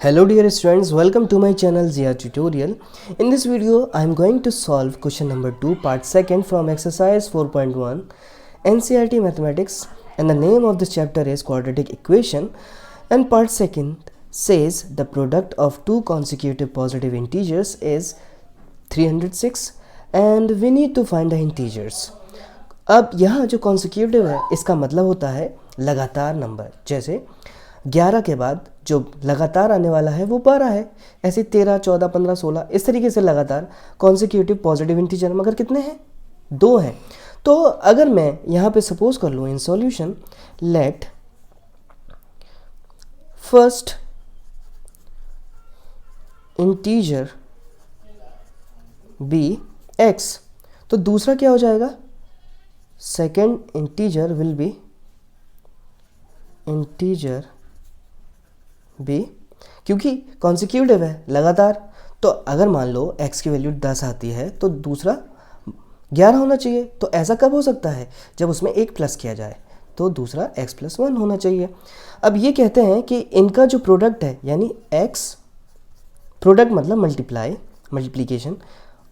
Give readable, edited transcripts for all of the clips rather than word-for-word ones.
Hello dear students, welcome to my channel Zia Tutorial. In this video, I am going to solve question number 2 part 2nd from exercise 4.1 NCERT Mathematics, and the name of this chapter is quadratic equation, and part 2nd says the product of two consecutive positive integers is 306 and we need to find the integers. अब यहाँ जो consecutive है इसका मतलब होता है लगातार number, जैसे 11 के बाद जो लगातार आने वाला है वो 12 है, ऐसे 13, 14, 15, 16 इस तरीके से लगातार कॉन्सिक्यूटिव पॉजिटिव इंटीजर मगर कितने हैं? 2 हैं। तो अगर मैं यहाँ पे सपोज कर लूँ in solution let first integer be x, तो दूसरा क्या हो जाएगा? Second integer will be integer be, क्योंकि कॉन्सिक्यूटिव है लगातार। तो अगर मान लो x की वैल्यू 10 आती है तो दूसरा 11 होना चाहिए। तो ऐसा कब हो सकता है? जब उसमें एक प्लस किया जाए, तो दूसरा x+1 होना चाहिए। अब ये कहते हैं कि इनका जो प्रोडक्ट है, यानी x प्रोडक्ट मतलब मल्टीप्लिकेशन,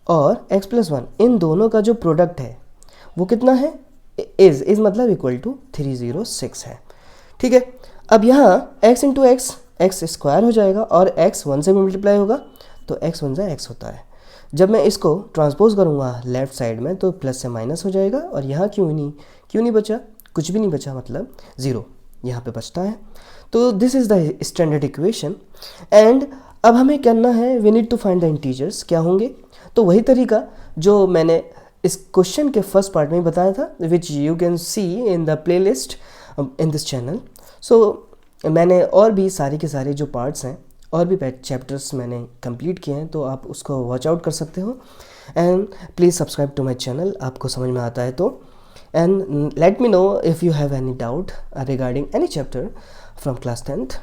और x+1 इन दोनों का जो प्रोडक्ट है वो कितना है? इज मतलब इक्वल टू 306 है। ठीक है। अब यहाँ x इंटू एक्स स्क्वायर हो जाएगा और x 1 से मल्टीप्लाई होगा तो x 1 जा x होता है। जब मैं इसको ट्रांसपोज करूँगा लेफ्ट साइड में तो प्लस से माइनस हो जाएगा, और यहाँ क्यों नहीं बचा? कुछ भी नहीं बचा, मतलब 0 यहाँ पे बचता है। तो this is the standard equation and अब हमें करना है, we need to find the integers. क्या होंगे? तो वही तरीका जो मैंने इस क्वेश्चन के फर्स्ट पार्ट में बताया था, which you can see in the playlist in this channel. So मैंने और भी सारे के सारे जो पार्ट्स हैं और भी चैप्टर्स मैंने कंप्लीट किए हैं, तो आप उसको वॉच आउट कर सकते हो। And please subscribe to my channel, आपको समझ में आता है तो। And let me know if you have any doubt regarding any chapter from class 10th।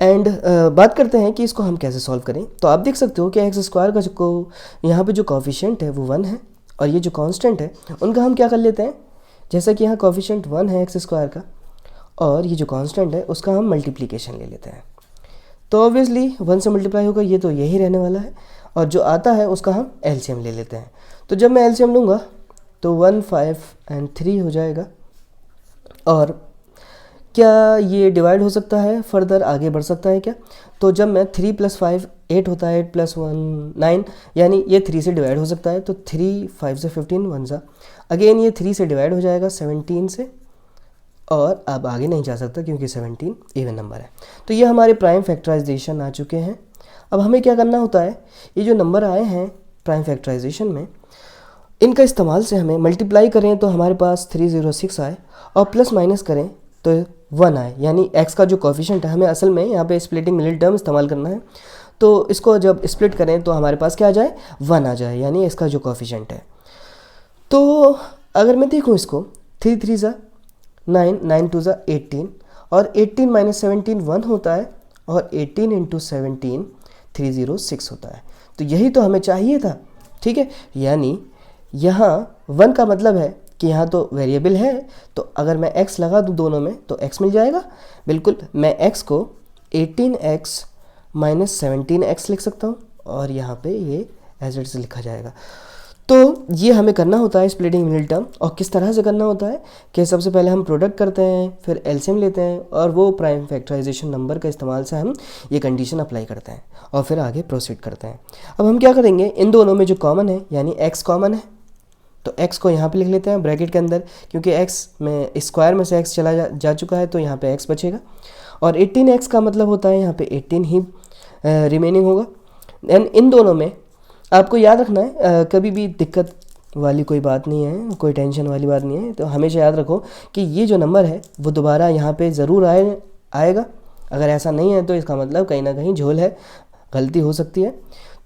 And बात करते हैं कि इसको हम कैसे सॉल्व करें। तो आप देख सकते हो कि एक्स स्क्वायर का जो यहाँ पे जो कोफिशिएंट है वो 1 है, और ये जो कांस्टेंट है उनका हम क्या कर लेते हैं, जैसा कि यहाँ कोफिशिएंट 1 है एक्स स्क्वायर का, और ये जो कांस्टेंट है उसका हम मल्टीप्लिकेशन ले लेते हैं। तो ऑब्वियसली 1 से मल्टीप्लाई होगा, ये तो यही रहने वाला है, और जो आता है उसका हम एलसीएम ले लेते हैं। तो जब मैं एलसीएम लूँगा तो 1, 5 एंड 3 हो जाएगा। और क्या ये डिवाइड हो सकता है? फर्दर आगे बढ़ सकता है क्या? तो जब मैं 3 + 5 8 होता है, 8 + 1 9, यानी ये 3 से डिवाइड हो सकता है। तो 3 5 से 15 1 सा, अगेन ये 3 से डिवाइड हो जाएगा 17 से, और अब आगे नहीं जा सकता क्योंकि 17 इवन नंबर है। तो ये हमारे प्राइम फैक्टराइजेशन आ चुके हैं। अब हमें क्या करना होता है, ये जो नंबर आए हैं प्राइम फैक्टराइजेशन में, इनका इस्तेमाल से हमें मल्टीप्लाई करें तो हमारे पास 306 आए, और प्लस माइनस करें तो 1 आए, यानी x का जो कोफिशिएंट है, हमें असल में यहाँ पे स्प्लिटिंग मिडिल टर्म इस्तेमाल करना है। तो इसको जब स्प्लिट करें तो हमारे पास क्या आ जाए? 1 आ जाए, यानी इसका जो कोफिशिएंट है। तो अगर मैं देखूँ इसको, 3 3 ज़ा 9, 9 2 ज़ा 18, और 18 - 17 1 होता है, और 18 × 17 306 होता है। तो यही तो हमें चाहिए था। ठीक है, यानी यहाँ 1 का मतलब है कि यहाँ तो वेरिएबल है, तो अगर मैं x लगा दूँ दोनों में तो x मिल जाएगा। बिल्कुल, मैं x को 18x - 17x लिख सकता हूँ, और यहाँ पे ये एज इट इज़ लिखा जाएगा। तो ये हमें करना होता है स्प्लिटिंग मिडिल टर्म, और किस तरह से करना होता है कि सबसे पहले हम प्रोडक्ट करते हैं, फिर एलसीएम लेते हैं, और वो प्राइम फैक्टराइजेशन नंबर का इस्तेमाल से हम ये कंडीशन अप्लाई करते हैं, और फिर आगे प्रोसीड करते हैं। अब हम क्या करेंगे, इन दोनों में जो कॉमन है, यानी x कॉमन है, तो x को यहाँ पे लिख लेते हैं ब्रैकेट के अंदर, क्योंकि x में स्क्वायर में से x चला जा चुका है, तो यहाँ पे x बचेगा, और 18x का मतलब होता है यहाँ पे 18 ही रिमेनिंग होगा। एंड इन दोनों में आपको याद रखना है, कभी भी दिक्कत वाली कोई बात नहीं है, कोई टेंशन वाली बात नहीं है। तो हमेशा याद रखो कि ये जो नंबर है वो दोबारा यहाँ पे ज़रूर आएगा। अगर ऐसा नहीं है तो इसका मतलब कहीं ना कहीं झोल है, गलती हो सकती है।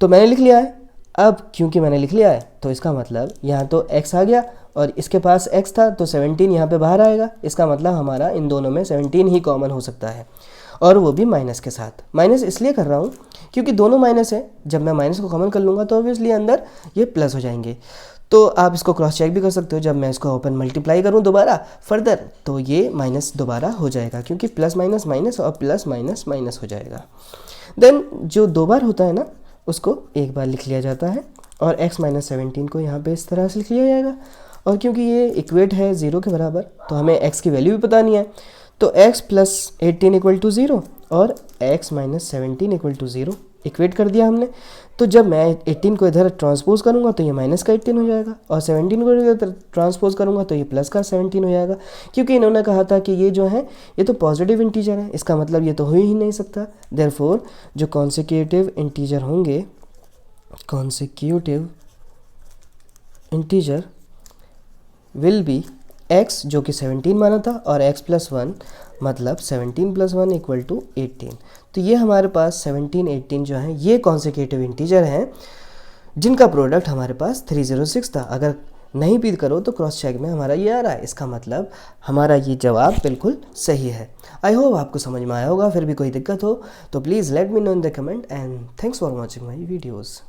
तो मैंने लिख लिया है। अब क्योंकि मैंने लिख लिया है तो इसका मतलब यहाँ तो x आ गया, और इसके पास x था तो 17 यहाँ पे बाहर आएगा। इसका मतलब हमारा इन दोनों में 17 ही कॉमन हो सकता है, और वो भी माइनस के साथ। माइनस इसलिए कर रहा हूँ क्योंकि दोनों माइनस है, जब मैं माइनस को कॉमन कर लूँगा तो ऑब्वियसली अंदर ये प्लस हो जाएंगे। तो आप इसको क्रॉस चेक भी कर सकते हो, जब मैं इसको ओपन मल्टीप्लाई करूँ दोबारा फर्दर तो ये माइनस दोबारा हो जाएगा, क्योंकि प्लस माइनस माइनस और प्लस माइनस माइनस हो जाएगा। देन जो 2 बार होता है ना उसको एक बार लिख लिया जाता है, और x माइनस 17 को यहाँ पे इस तरह से लिख लिया जाएगा। और क्योंकि ये इक्वेट है 0 के बराबर तो हमें x की वैल्यू भी पता नहीं है, तो x प्लस 18 इक्वल टू 0 और x minus 17 equal to 0 equate कर दिया हमने। तो जब मैं 18 को इधर ट्रांसपोज करूँगा तो ये माइनस का 18 हो जाएगा, और 17 को इधर ट्रांसपोज करूँगा तो ये प्लस का 17 हो जाएगा, क्योंकि इन्होंने कहा था कि ये जो है ये तो पॉजिटिव इंटीजर है, इसका मतलब ये तो हो ही नहीं सकता। देयरफॉर जो कॉन्सिक्यूटिव इंटीजर होंगे, consecutive integer will B x जो कि 17 माना था, और x प्लस 1 मतलब 17 प्लस 1 इक्वल टू 18। तो ये हमारे पास 17 18 जो है ये कॉन्सिक्यूटिव इंटीजर हैं जिनका प्रोडक्ट हमारे पास 306 था। अगर नहीं भी करो तो क्रॉस चेक में हमारा ये आ रहा है, इसका मतलब हमारा ये जवाब बिल्कुल सही है। आई होप आपको समझ में आया होगा। फिर भी कोई दिक्कत हो तो please let me no in the comment, and thanks for watching my videos.